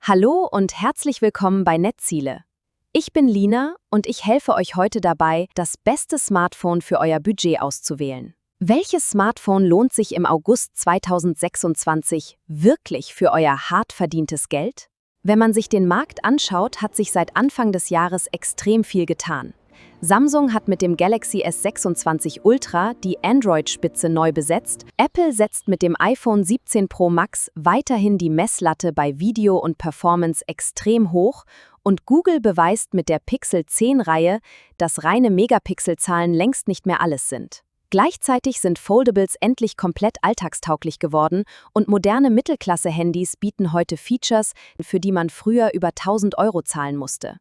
Hallo und herzlich willkommen bei Netziele. Ich bin Lina und ich helfe euch heute dabei, das beste Smartphone für euer Budget auszuwählen. Welches Smartphone lohnt sich im August 2026 wirklich für euer hart verdientes Geld? Wenn man sich den Markt anschaut, hat sich seit Anfang des Jahres extrem viel getan. Samsung hat mit dem Galaxy S26 Ultra die Android-Spitze neu besetzt, Apple setzt mit dem iPhone 17 Pro Max weiterhin die Messlatte bei Video und Performance extrem hoch und Google beweist mit der Pixel 10-Reihe, dass reine Megapixelzahlen längst nicht mehr alles sind. Gleichzeitig sind Foldables endlich komplett alltagstauglich geworden und moderne Mittelklasse-Handys bieten heute Features, für die man früher über 1000 Euro zahlen musste.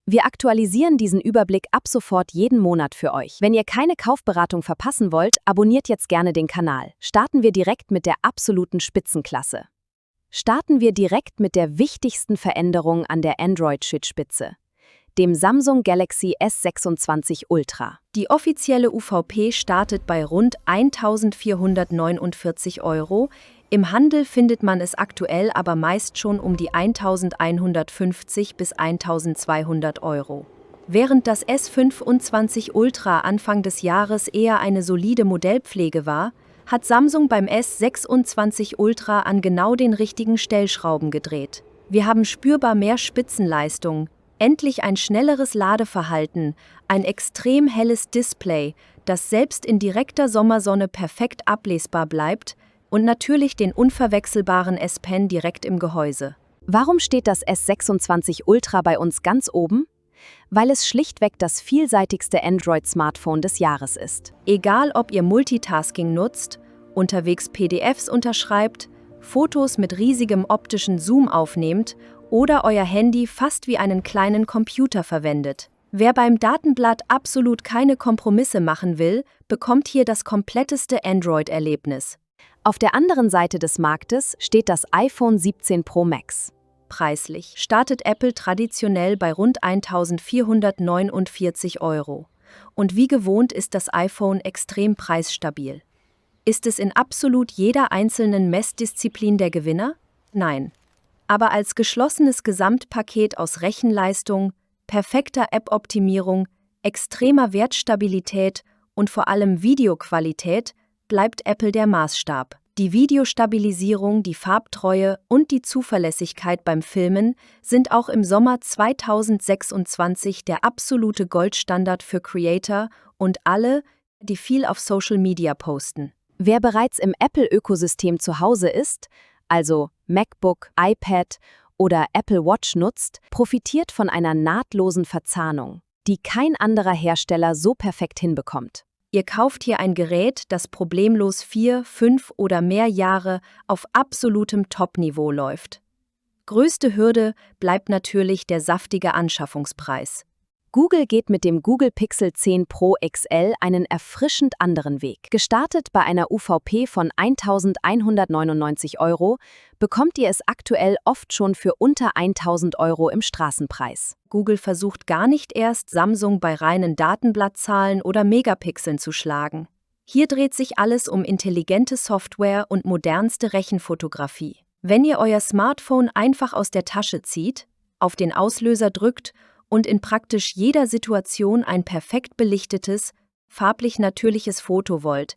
Wir aktualisieren diesen Überblick ab sofort jeden Monat für euch. Wenn ihr keine Kaufberatung verpassen wollt, abonniert jetzt gerne den Kanal. Starten wir direkt mit der absoluten Spitzenklasse. Starten wir direkt mit der wichtigsten Veränderung an der Android-Spitze, dem Samsung Galaxy S26 Ultra. Die offizielle UVP startet bei rund 1.449 Euro. Im Handel findet man es aktuell aber meist schon um die 1.150 bis 1.200 Euro. Während das S25 Ultra Anfang des Jahres eher eine solide Modellpflege war, hat Samsung beim S26 Ultra an genau den richtigen Stellschrauben gedreht. Wir haben spürbar mehr Spitzenleistung, endlich ein schnelleres Ladeverhalten, ein extrem helles Display, das selbst in direkter Sommersonne perfekt ablesbar bleibt, und natürlich den unverwechselbaren S Pen direkt im Gehäuse. Warum steht das S26 Ultra bei uns ganz oben? Weil es schlichtweg das vielseitigste Android-Smartphone des Jahres ist. Egal ob ihr Multitasking nutzt, unterwegs PDFs unterschreibt, Fotos mit riesigem optischen Zoom aufnehmt oder euer Handy fast wie einen kleinen Computer verwendet. Wer beim Datenblatt absolut keine Kompromisse machen will, bekommt hier das kompletteste Android-Erlebnis. Auf der anderen Seite des Marktes steht das iPhone 17 Pro Max. Preislich startet Apple traditionell bei rund 1.449 Euro. Und wie gewohnt ist das iPhone extrem preisstabil. Ist es in absolut jeder einzelnen Messdisziplin der Gewinner? Nein. Aber als geschlossenes Gesamtpaket aus Rechenleistung, perfekter App-Optimierung, extremer Wertstabilität und vor allem Videoqualität bleibt Apple der Maßstab. Die Videostabilisierung, die Farbtreue und die Zuverlässigkeit beim Filmen sind auch im Sommer 2026 der absolute Goldstandard für Creator und alle, die viel auf Social Media posten. Wer bereits im Apple-Ökosystem zu Hause ist, also MacBook, iPad oder Apple Watch nutzt, profitiert von einer nahtlosen Verzahnung, die kein anderer Hersteller so perfekt hinbekommt. Ihr kauft hier ein Gerät, das problemlos 4, 5 oder mehr Jahre auf absolutem Top-Niveau läuft. Größte Hürde bleibt natürlich der saftige Anschaffungspreis. Google geht mit dem Google Pixel 10 Pro XL einen erfrischend anderen Weg. Gestartet bei einer UVP von 1.199 Euro, bekommt ihr es aktuell oft schon für unter 1.000 Euro im Straßenpreis. Google versucht gar nicht erst, Samsung bei reinen Datenblattzahlen oder Megapixeln zu schlagen. Hier dreht sich alles um intelligente Software und modernste Rechenfotografie. Wenn ihr euer Smartphone einfach aus der Tasche zieht, auf den Auslöser drückt und in praktisch jeder Situation ein perfekt belichtetes, farblich natürliches Foto wollt,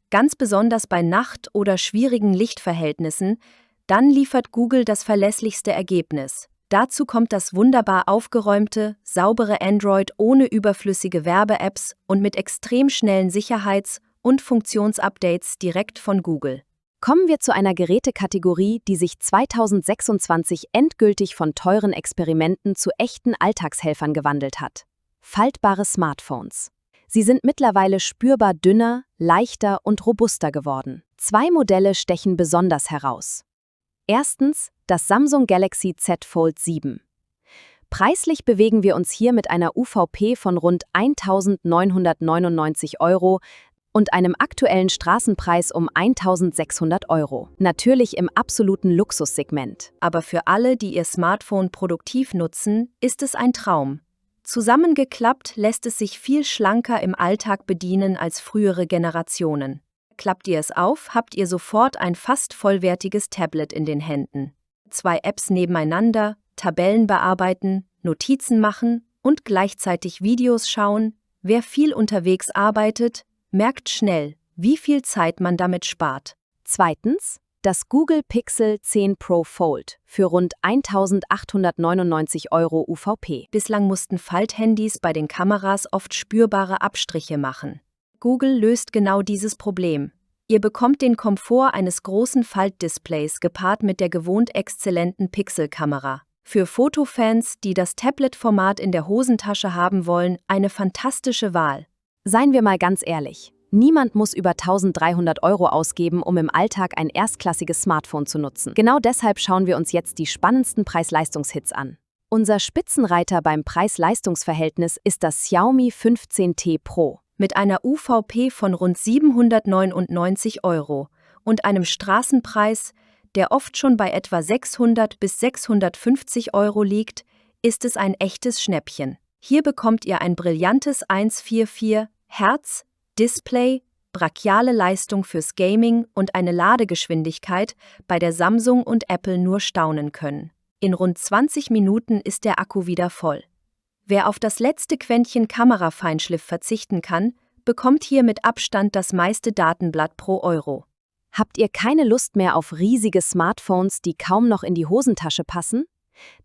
ganz besonders bei Nacht- oder schwierigen Lichtverhältnissen, dann liefert Google das verlässlichste Ergebnis. Dazu kommt das wunderbar aufgeräumte, saubere Android ohne überflüssige Werbe-Apps und mit extrem schnellen Sicherheits- und Funktionsupdates direkt von Google. Kommen wir zu einer Gerätekategorie, die sich 2026 endgültig von teuren Experimenten zu echten Alltagshelfern gewandelt hat. Faltbare Smartphones. Sie sind mittlerweile spürbar dünner, leichter und robuster geworden. 2 Modelle stechen besonders heraus. Erstens das Samsung Galaxy Z Fold 7. Preislich bewegen wir uns hier mit einer UVP von rund 1.999 Euro und einem aktuellen Straßenpreis um 1.600 Euro. Natürlich im absoluten Luxussegment. Aber für alle, die ihr Smartphone produktiv nutzen, ist es ein Traum. Zusammengeklappt lässt es sich viel schlanker im Alltag bedienen als frühere Generationen. Klappt ihr es auf, habt ihr sofort ein fast vollwertiges Tablet in den Händen. 2 Apps nebeneinander, Tabellen bearbeiten, Notizen machen und gleichzeitig Videos schauen. Wer viel unterwegs arbeitet, merkt schnell, wie viel Zeit man damit spart. Zweitens, das Google Pixel 10 Pro Fold für rund 1.899 € UVP. Bislang mussten Falthandys bei den Kameras oft spürbare Abstriche machen. Google löst genau dieses Problem. Ihr bekommt den Komfort eines großen Faltdisplays gepaart mit der gewohnt exzellenten Pixel-Kamera. Für Fotofans, die das Tablet-Format in der Hosentasche haben wollen, eine fantastische Wahl. Seien wir mal ganz ehrlich, niemand muss über 1.300 € ausgeben, um im Alltag ein erstklassiges Smartphone zu nutzen. Genau deshalb schauen wir uns jetzt die spannendsten Preis-Leistungs-Hits an. Unser Spitzenreiter beim Preis-Leistungs-Verhältnis ist das Xiaomi 15T Pro. Mit einer UVP von rund 799 € und einem Straßenpreis, der oft schon bei etwa 600 bis 650 € liegt, ist es ein echtes Schnäppchen. Hier bekommt ihr ein brillantes 144 Hz Display, brachiale Leistung fürs Gaming und eine Ladegeschwindigkeit, bei der Samsung und Apple nur staunen können. In rund 20 Minuten ist der Akku wieder voll. Wer auf das letzte Quäntchen Kamerafeinschliff verzichten kann, bekommt hier mit Abstand das meiste Datenblatt pro Euro. Habt ihr keine Lust mehr auf riesige Smartphones, die kaum noch in die Hosentasche passen?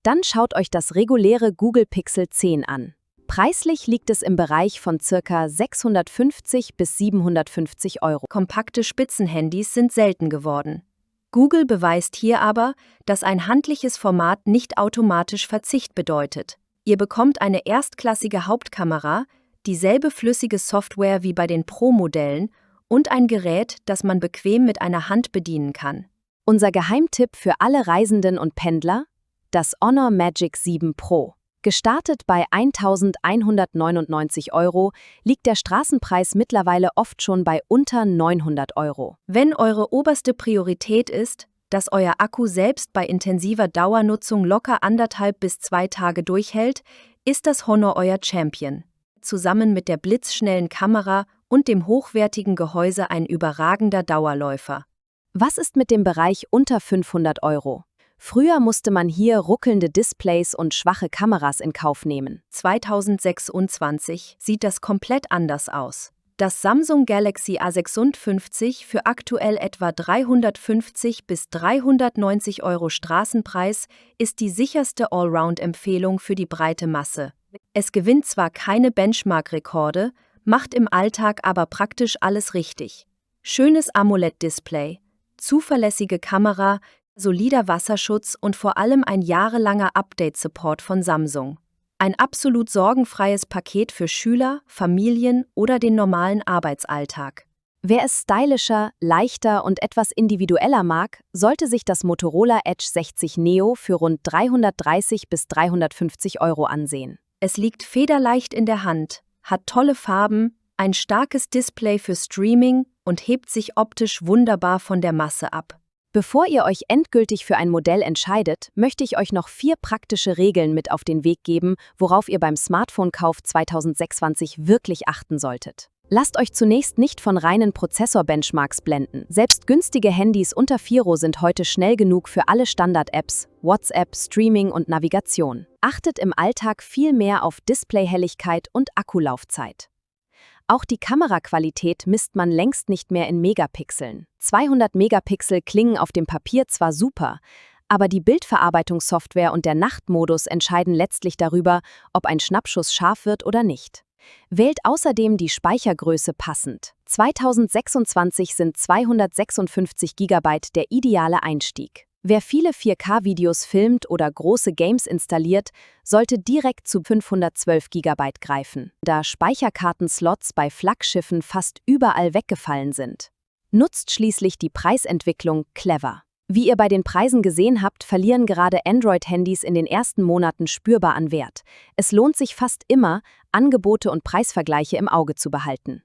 Dann schaut euch das reguläre Google Pixel 10 an. Preislich liegt es im Bereich von ca. 650 bis 750 €. Kompakte Spitzenhandys sind selten geworden. Google beweist hier aber, dass ein handliches Format nicht automatisch Verzicht bedeutet. Ihr bekommt eine erstklassige Hauptkamera, dieselbe flüssige Software wie bei den Pro-Modellen und ein Gerät, das man bequem mit einer Hand bedienen kann. Unser Geheimtipp für alle Reisenden und Pendler? Das Honor Magic 7 Pro. Gestartet bei 1.199 €, liegt der Straßenpreis mittlerweile oft schon bei unter 900 €. Wenn eure oberste Priorität ist, dass euer Akku selbst bei intensiver Dauernutzung locker 1,5 bis 2 Tage durchhält, ist das Honor euer Champion. Zusammen mit der blitzschnellen Kamera und dem hochwertigen Gehäuse ein überragender Dauerläufer. Was ist mit dem Bereich unter 500 €? Früher musste man hier ruckelnde Displays und schwache Kameras in Kauf nehmen. 2026 sieht das komplett anders aus. Das Samsung Galaxy A56 für aktuell etwa 350 bis 390 € Straßenpreis ist die sicherste Allround-Empfehlung für die breite Masse. Es gewinnt zwar keine Benchmark-Rekorde, macht im Alltag aber praktisch alles richtig. Schönes AMOLED-Display, zuverlässige Kamera, solider Wasserschutz und vor allem ein jahrelanger Update-Support von Samsung. Ein absolut sorgenfreies Paket für Schüler, Familien oder den normalen Arbeitsalltag. Wer es stylischer, leichter und etwas individueller mag, sollte sich das Motorola Edge 60 Neo für rund 330 bis 350 € ansehen. Es liegt federleicht in der Hand, hat tolle Farben, ein starkes Display für Streaming und hebt sich optisch wunderbar von der Masse ab. Bevor ihr euch endgültig für ein Modell entscheidet, möchte ich euch noch 4 praktische Regeln mit auf den Weg geben, worauf ihr beim Smartphone-Kauf 2026 wirklich achten solltet. Lasst euch zunächst nicht von reinen Prozessor-Benchmarks blenden. Selbst günstige Handys unter 4 € sind heute schnell genug für alle Standard-Apps, WhatsApp, Streaming und Navigation. Achtet im Alltag viel mehr auf Displayhelligkeit und Akkulaufzeit. Auch die Kameraqualität misst man längst nicht mehr in Megapixeln. 200 Megapixel klingen auf dem Papier zwar super, aber die Bildverarbeitungssoftware und der Nachtmodus entscheiden letztlich darüber, ob ein Schnappschuss scharf wird oder nicht. Wählt außerdem die Speichergröße passend. 2026 sind 256 GB der ideale Einstieg. Wer viele 4K-Videos filmt oder große Games installiert, sollte direkt zu 512 GB greifen, da Speicherkartenslots bei Flaggschiffen fast überall weggefallen sind. Nutzt schließlich die Preisentwicklung clever. Wie ihr bei den Preisen gesehen habt, verlieren gerade Android-Handys in den ersten Monaten spürbar an Wert. Es lohnt sich fast immer, Angebote und Preisvergleiche im Auge zu behalten.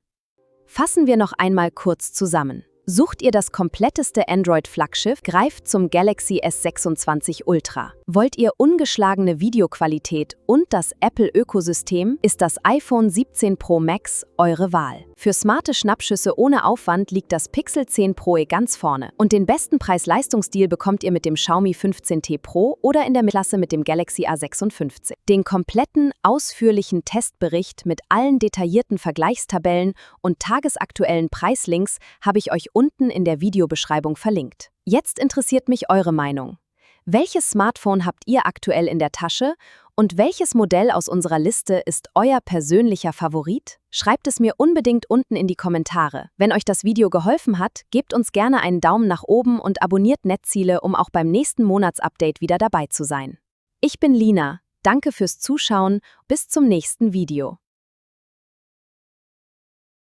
Fassen wir noch einmal kurz zusammen. Sucht ihr das kompletteste Android-Flaggschiff, greift zum Galaxy S26 Ultra. Wollt ihr ungeschlagene Videoqualität und das Apple-Ökosystem, ist das iPhone 17 Pro Max eure Wahl. Für smarte Schnappschüsse ohne Aufwand liegt das Pixel 10 Pro ganz vorne. Und den besten Preis-Leistungs-Deal bekommt ihr mit dem Xiaomi 15T Pro oder in der Klasse mit dem Galaxy A56. Den kompletten, ausführlichen Testbericht mit allen detaillierten Vergleichstabellen und tagesaktuellen Preislinks habe ich euch unten in der Videobeschreibung verlinkt. Jetzt interessiert mich eure Meinung. Welches Smartphone habt ihr aktuell in der Tasche und welches Modell aus unserer Liste ist euer persönlicher Favorit? Schreibt es mir unbedingt unten in die Kommentare. Wenn euch das Video geholfen hat, gebt uns gerne einen Daumen nach oben und abonniert Netziele, um auch beim nächsten Monatsupdate wieder dabei zu sein. Ich bin Lina, danke fürs Zuschauen, bis zum nächsten Video.